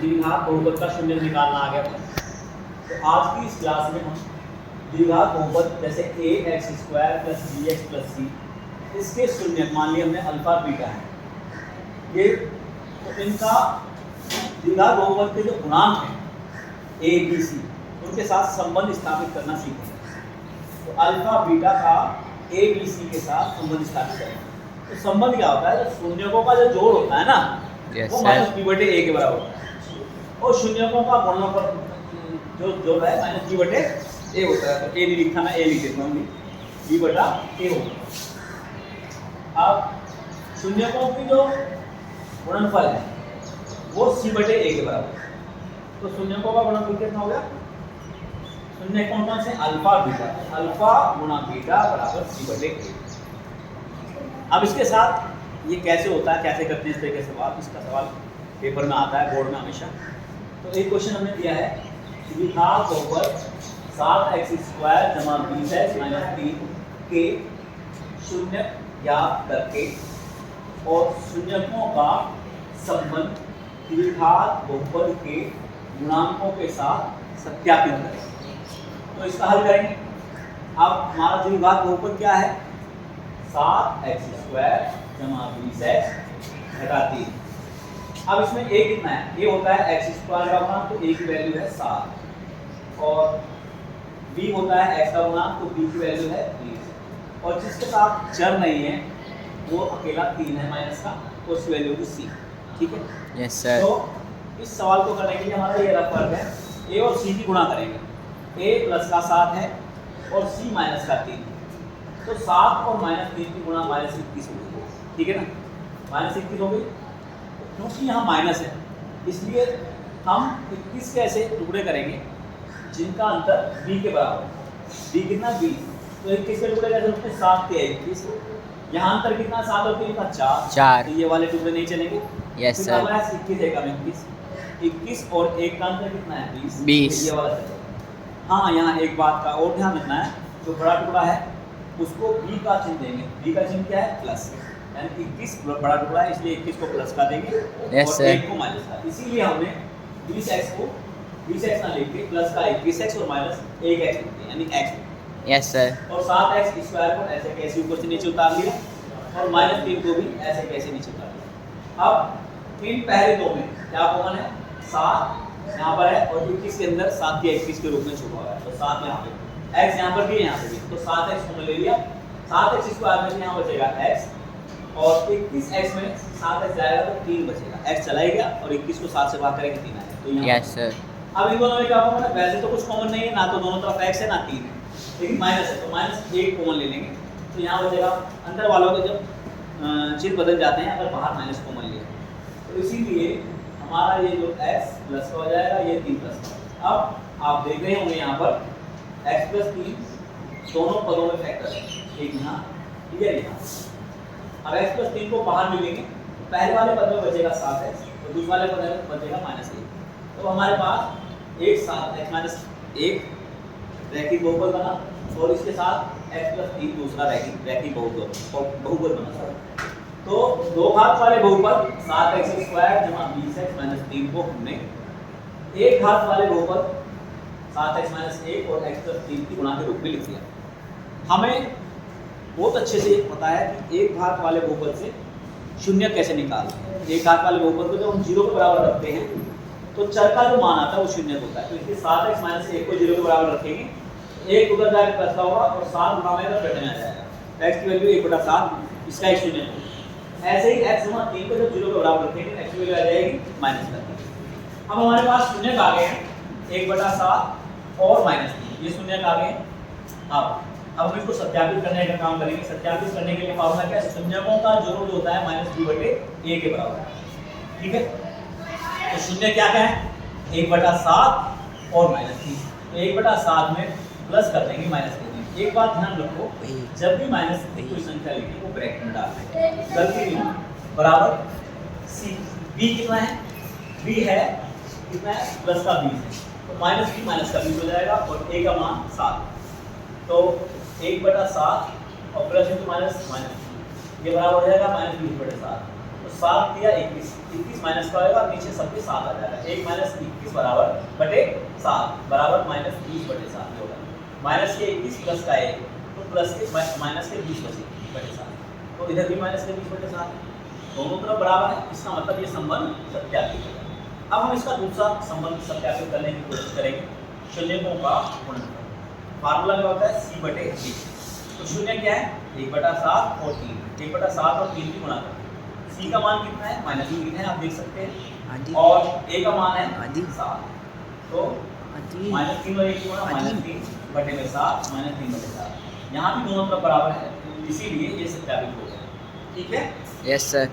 द्विघात बहुपद का शून्य निकालना आ गया था। तो आज की इस क्लास में हम द्विघात बहुपद जैसे A X square plus B X plus C, इसके शून्य मान लिया हमने अल्फा बीटा है ये, तो इनका द्विघात बहुपद के जो गुणांक हैं ए बी सी, उनके साथ संबंध स्थापित करना सीखेंगे। तो अल्फा बीटा का ए बी सी के साथ संबंध स्थापित करेंगे। तो संबंध क्या होता है, शून्यकों का जो जोड़ होता है ना, वो माइनस बी बटे ए के बराबर होता है, और शून्यकों का गुणनफल जो जोड़ है माइनस बी बटे ए होता है। तो ए नहीं लिखा, मैं ए लिख देता हूँ, बी बटा ए होगा। अब शून्यकों की जो गुणनफल है वो सी बटे ए के बराबर है। तो शून्यकों का गुणनफल कितना हो गया, शून्य कौन से अल्फा बीटा, अल्फा गुणा बीटा बराबर सी बटे ए। अब इसके साथ ये कैसे होता है, कैसे करते हैं इस तरीके से सवाल, इसका सवाल पेपर में आता है बोर्ड में हमेशा। तो एक क्वेश्चन हमने दिया है द्विघात बहुपद 7x स्क्वायर जमा 20x माइनस 3 के शून्य ज्ञात करके और शून्यकों का संबंध द्विघात बहुपद के गुणांकों के साथ सत्यापित करें। तो इसका हल करेंगे। अब हमारा द्विघात बहुपद क्या है, 7x स्क्वायर जमा 20x घटा 3। अब इसमें a कितना है, a होता है x स्क्वायर का गुणांक, तो a की वैल्यू है 7, और b होता है x का गुणांक, तो b की वैल्यू है 20, और जिसके साथ चर नहीं है वो अकेला 3 है माइनस का, तो उसकी वैल्यू होगी c। ठीक है, यस सर। तो इस सवाल को करने के लिए हमारा ये रफ वर्क है, a और c की गुणा करेंगे। a प्लस का 7 है और c माइनस का 3, तो 7 और माइनस 3 की गुणा माइनस 21 हो गई। ठीक है ना, माइनस 21 हो गई। क्योंकि यहाँ माइनस है इसलिए हम 21 के ऐसे टुकड़े करेंगे जिनका अंतर b के बराबर है। b कितना 20, तो 21 के टुकड़े कैसे होते हैं, 7 के 21। यहाँ अंतर कितना, 7 और 3 का 4, तो ये वाले टुकड़े नहीं चलेंगे। Yes sir. 21 एक 21 और 1 का अंतर कितना है 20, ये वाला चलेगा। हाँ, यहाँ एक बात का और ध्यान रखना है, जो बड़ा टुकड़ा है उसको b का चिन्ह देंगे। b का चिन्ह क्या है, प्लस, यानी 21 बड़ा टुकड़ा है इसलिए 21 को प्लस का देंगे और 1 को माइनस का। इसीलिए हमने 20x को 20x ना लेके प्लस का 21x और माइनस 1x लिखते हैं, यानी x। Yes sir. और 7x स्क्वायर को ऐसे कैसे ऊपर से नीचे उतार लिया, और माइनस 3 को भी ऐसे कैसे नीचे उतार लिया। अब इन पहले दो में क्या कॉमन है, 7 यहाँ पर है और 21 के अंदर 7 के 21 के रूप में छुपा हुआ है, तो 7 यहाँ पे, x यहाँ पर भी है, यहाँ पे भी, तो 7x हमने ले लिया। 7x स्क्वायर में यहाँ बचेगा x, और 21x में 7x जाएगा तो 3 बचेगा, x चला ही गया और 21 को 7 से भाग करेंगे 3 आएगा, तो यहाँ यस सर। अब इन दोनों में क्या कॉमन है, वैसे तो कुछ कॉमन नहीं है, ना तो दोनों तरफ x है ना 3 है, लेकिन माइनस है तो माइनस 1 कॉमन ले लेंगे। तो यहाँ बचेगा, अंदर वालों के जब चिन्ह बदल जाते हैं अगर बाहर माइनस कॉमन लिया, तो इसीलिए हमारा ये जो x प्लस का हो जाएगा, ये 3 प्लस का। अब आप देख रहे होंगे यहाँ पर x प्लस 3 दोनों पदों में फैक्टर है, एक यहाँ क्लियर यहाँ। अब x प्लस 3 को बाहर मिलेंगे, पहले वाले पद में बचेगा 7x और दूसरे वाले पद में बचेगा माइनस 1। तो हमारे पास एक 7x माइनस 1 रैखिक बहुपद बना, और इसके साथ x प्लस 3 दूसरा रैखिक बहुपद बना। तो दो घात वाले बहुपद 7x स्क्वायर जमा 20x माइनस 3 को हमने एक घात वाले बहुपद 7x माइनस 1 और x प्लस 3 की गुणा के रूप में लिख दिया। हमें बहुत अच्छे से पता है कि एक घात वाले बहुपद से शून्य कैसे निकालना है। एक घात वाले बहुपद को जब हम 0 के बराबर रखते हैं तो चर का जो मान आता है वो शून्य होता है, तो इसलिए 7x माइनस 1 को 0 के बराबर रखेंगे, 1 उधर जाकर प्लस का होगा और 7 गुणा में घटने आ जाएगा, तो x की वैल्यू 1/7, इसका एक शून्य होगा। ऐसे ही x जमा 3 को जब 0 के बराबर रखेंगे x की वैल्यू आ जाएगी माइनस का 3। अब हमारे पास शून्य आ गए हैं 1/7 और माइनस 3, ये शून्य आ गए हैं। अब हम इसको सत्यापित करने का काम करेंगे। सत्यापित करने के लिए फॉर्मूला क्या है, शून्यकों का जोड़ जो होता है माइनस b बटे a के बराबर है। ठीक है, तो शून्य क्या क्या है, 1/7 और माइनस 3, तो 1/7 में प्लस कर देंगे माइनस 3। एक बात ध्यान रखो, जब भी माइनस कोई संख्या लिखी वो ब्रैकेट में डाल देंगे, गलती नहीं, बराबर c। b कितना है, b है कितना है, प्लस का 20 है, तो माइनस b माइनस का 20 हो जाएगा और a का मान 7, तो 1/7 और प्लस इंटू माइनस, ये बराबर हो जाएगा -20/7। तो 7 दिया 21, 21 माइनस का होगा, नीचे सबके 7 आ जाएगा। 1 माइनस 21 बराबर बटे 7 बराबर माइनस 20 बटे 7 होगा। माइनस के 21 प्लस का 1 तो प्लस के माइनस के 20 बटे 7, तो इधर भी माइनस के 20 बटे 7, दोनों तरफ बराबर है, इसका मतलब ये संबंध सत्यापित है। अब हम इसका दूसरा संबंध सत्यापित करने की कोशिश करेंगे, शून्यकों का गुणनफल। फार्मूला क्या होता है, c बटे d। तो शून्य क्या है, 1/7 और 3, 1/7 और 3 की गुणा करते हैं। c का मान कितना है, -3 है, आप देख सकते हैं, और a का मान है 7, तो -3 और 1 की गुणा -3 बटे में 7 -3 बटे 7। यहाँ भी दोनों तरफ बराबर है, इसीलिए ये सत्यापित हो गया। ठीक है, यस सर।